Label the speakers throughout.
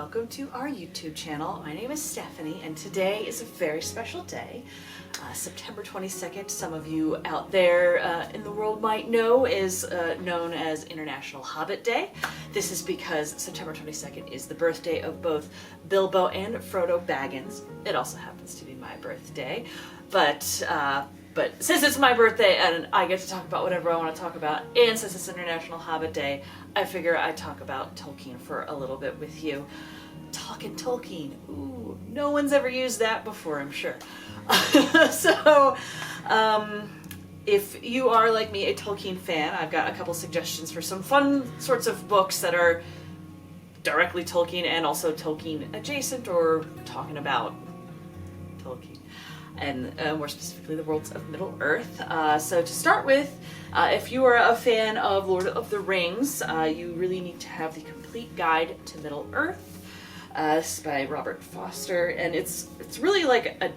Speaker 1: welcome to our YouTube channel. My name is Stephanie, and today is a very special day. September 22nd, some of you out there in the world might know, is known as International Hobbit Day. This is because September 22nd is the birthday of both Bilbo and Frodo Baggins. It also happens to be my birthday, but since it's my birthday and I get to talk about whatever I want to talk about, and since it's International Hobbit Day, I figure I'd talk about Tolkien for a little bit with you. Talking Tolkien. Ooh, no one's ever used that before, I'm sure. So, if you are, like me, a Tolkien fan, I've got a couple suggestions for some fun sorts of books that are directly Tolkien and also Tolkien adjacent or talking about Tolkien. And more specifically the worlds of Middle-earth. So to start with, if you are a fan of Lord of the Rings, you really need to have the complete guide to Middle-earth. This is by Robert Foster, and it's really like a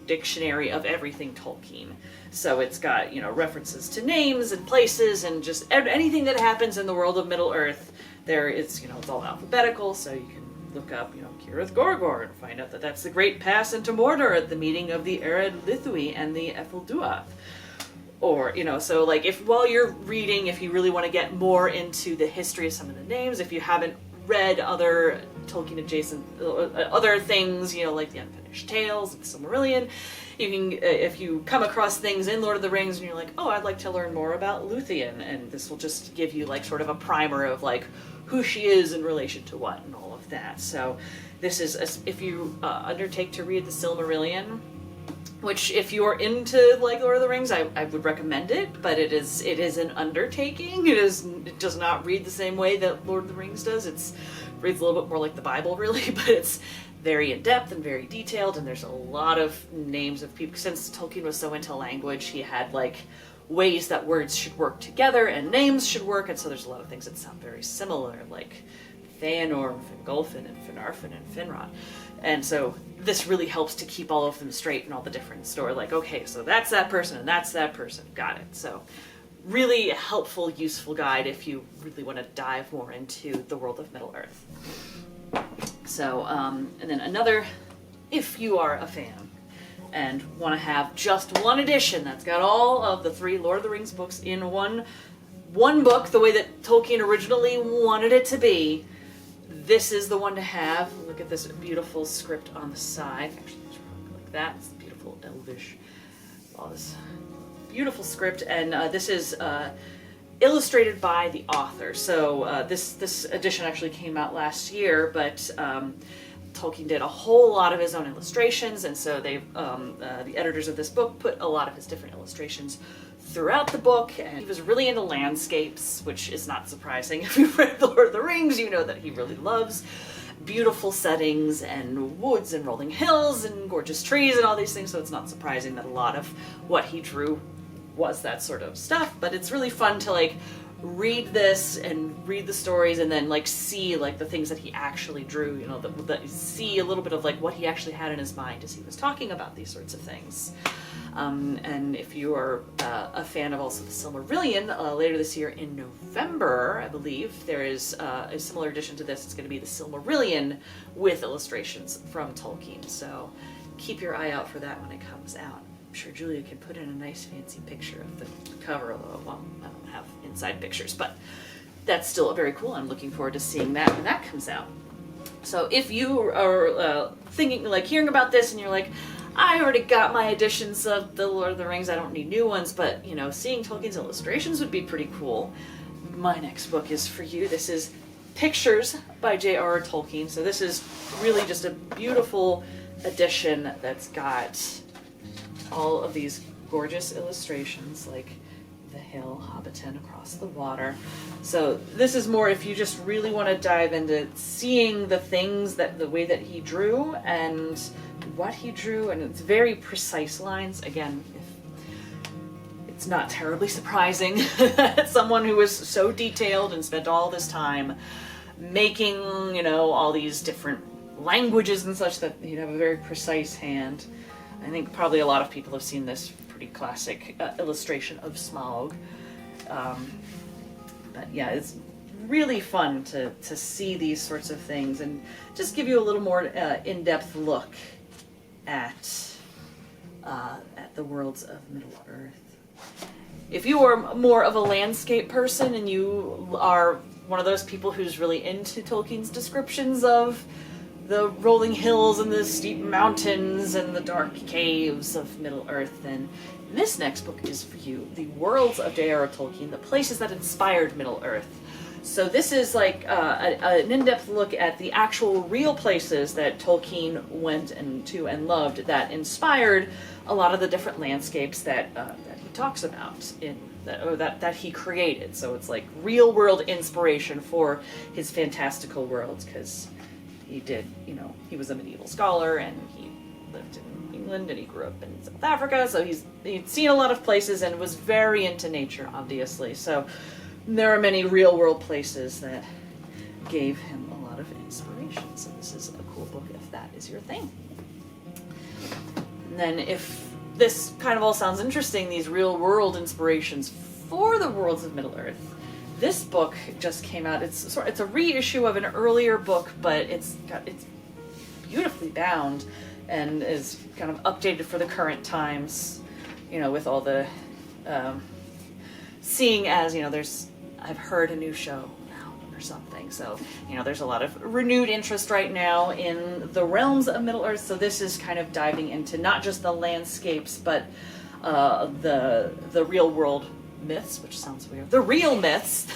Speaker 1: dictionary of everything Tolkien. So it's got, references to names and places and just anything that happens in the world of Middle-earth. There it's, it's all alphabetical, so you can look up, Cirith Gorgor and find out that that's the great pass into Mordor at the meeting of the Ered Lithui and the Ethelduath. Or, so like if while you're reading, if you really want to get more into the history of some of the names, if you haven't read other Tolkien adjacent, other things, like the Unfinished Tales, the Silmarillion, you can, if you come across things in Lord of the Rings and you're like, oh, I'd like to learn more about Luthien, and this will just give you like sort of a primer of like who she is in relation to what and all of that. So this is, if you undertake to read the Silmarillion, which if you're into like Lord of the Rings, I would recommend it, but it is an undertaking. It does not read the same way that Lord of the Rings does. It reads a little bit more like the Bible, really, but it's very in-depth and very detailed, and there's a lot of names of people. Since Tolkien was so into language, he had like ways that words should work together and names should work, and so there's a lot of things that sound very similar, like Feanor, Fingolfin, and Finarfin, and Finrod. And so this really helps to keep all of them straight and all the different stories. Like, okay, so that's that person and that's that person. Got it. So really helpful, useful guide if you really want to dive more into the world of Middle-earth. So, and then another, if you are a fan and want to have just one edition that's got all of the 3 Lord of the Rings books in one book, the way that Tolkien originally wanted it to be, this is the one to have. Look at this beautiful script on the side. Actually, it's like that. It's beautiful Elvish. All this beautiful script, and this is illustrated by the author. So this edition actually came out last year, but Tolkien did a whole lot of his own illustrations, and so they, the editors of this book, put a lot of his different illustrations throughout the book, and he was really into landscapes, which is not surprising. If you've read The Lord of the Rings, you know that he really loves beautiful settings and woods and rolling hills and gorgeous trees and all these things, so it's not surprising that a lot of what he drew was that sort of stuff. But it's really fun to like read this and read the stories and then like see like the things that he actually drew, see a little bit of like what he actually had in his mind as he was talking about these sorts of things. And if you are a fan of also the Silmarillion, later this year in November, I believe, there is a similar edition to this. It's going to be the Silmarillion with illustrations from Tolkien. So keep your eye out for that when it comes out. I'm sure Julia can put in a nice fancy picture of the cover, although, well, I don't have inside pictures, but that's still very cool. I'm looking forward to seeing that when that comes out. So if you are thinking, like hearing about this and you're like, I already got my editions of the Lord of the Rings, I don't need new ones, but, seeing Tolkien's illustrations would be pretty cool. My next book is for you. This is Pictures by J.R.R. Tolkien. So this is really just a beautiful edition that's got all of these gorgeous illustrations, like the hill, Hobbiton across the water. So this is more if you just really want to dive into seeing the things, that the way that he drew and what he drew, and it's very precise lines. Again, it's not terribly surprising that someone who was so detailed and spent all this time making, all these different languages and such, that he'd have a very precise hand. I think probably a lot of people have seen this pretty classic illustration of Smaug. But yeah, it's really fun to see these sorts of things and just give you a little more in-depth look at the worlds of Middle-earth. If you are more of a landscape person and you are one of those people who's really into Tolkien's descriptions of the rolling hills and the steep mountains and the dark caves of Middle-earth, then this next book is for you. The Worlds of J.R.R. Tolkien, the places that inspired Middle-earth. So this is like an in-depth look at the actual real places that Tolkien went to and loved that inspired a lot of the different landscapes that he talks about that he created. So it's like real world inspiration for his fantastical worlds, because he did, he was a medieval scholar and he lived in England and he grew up in South Africa, so he'd seen a lot of places and was very into nature, obviously. So there are many real world places that gave him a lot of inspiration. So this is a cool book if that is your thing. And then if this kind of all sounds interesting, these real world inspirations for the worlds of Middle-earth, this book just came out. It's a reissue of an earlier book, but it's beautifully bound and is kind of updated for the current times, with all the seeing as, I've heard a new show now or something. So, there's a lot of renewed interest right now in the realms of Middle-earth. So this is kind of diving into not just the landscapes, but the real world myths, which sounds weird. The real myths.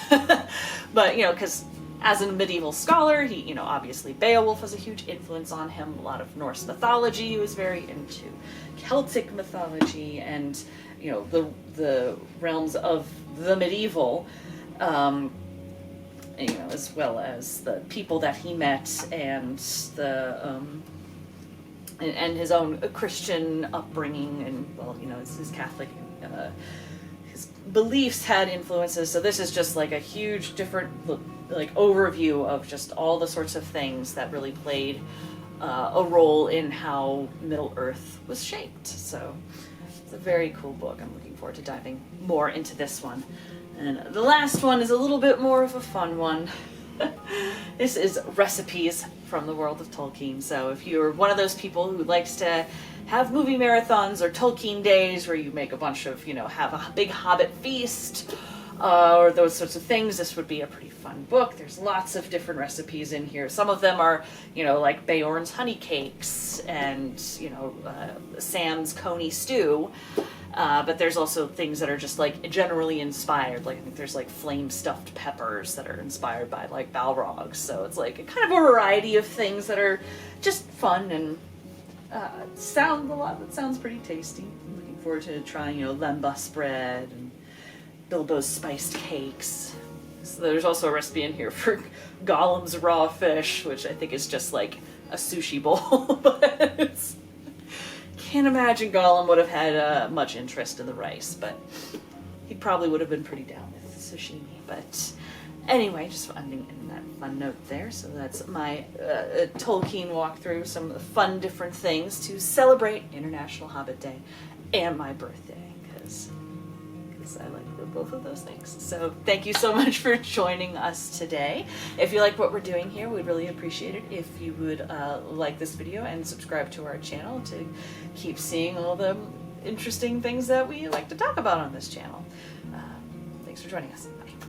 Speaker 1: But, because as a medieval scholar, he, obviously Beowulf was a huge influence on him. A lot of Norse mythology he was very into. Celtic mythology and, the realms of the medieval, as well as the people that he met and and his own Christian upbringing and, his Catholic, his beliefs had influences. So this is just like a huge different overview of just all the sorts of things that really played a role in how Middle-earth was shaped. So it's a very cool book. I'm looking forward to diving more into this one. And the last one is a little bit more of a fun one. This is recipes from the World of Tolkien. So if you're one of those people who likes to have movie marathons or Tolkien days where you make a bunch of, have a big Hobbit feast, or those sorts of things, this would be a pretty fun book. There's lots of different recipes in here. Some of them are, like Beorn's honey cakes and, Sam's coney stew. But there's also things that are just generally inspired. I think there's flame stuffed peppers that are inspired by Balrogs. So it's kind of a variety of things that are just fun and sounds pretty tasty. I'm looking forward to trying, lembas bread and Bilbo's spiced cakes. So there's also a recipe in here for Gollum's raw fish, which I think is just a sushi bowl. But can't imagine Gollum would have had much interest in the rice, but he probably would have been pretty down with sashimi. But anyway, just ending in that fun note there. So that's my Tolkien walkthrough, some fun different things to celebrate International Hobbit Day and my birthday, because I like both of those things. So thank you so much for joining us today. If you like what we're doing here, we'd really appreciate it if you would like this video and subscribe to our channel to keep seeing all the interesting things that we like to talk about on this channel. Thanks for joining us. Bye.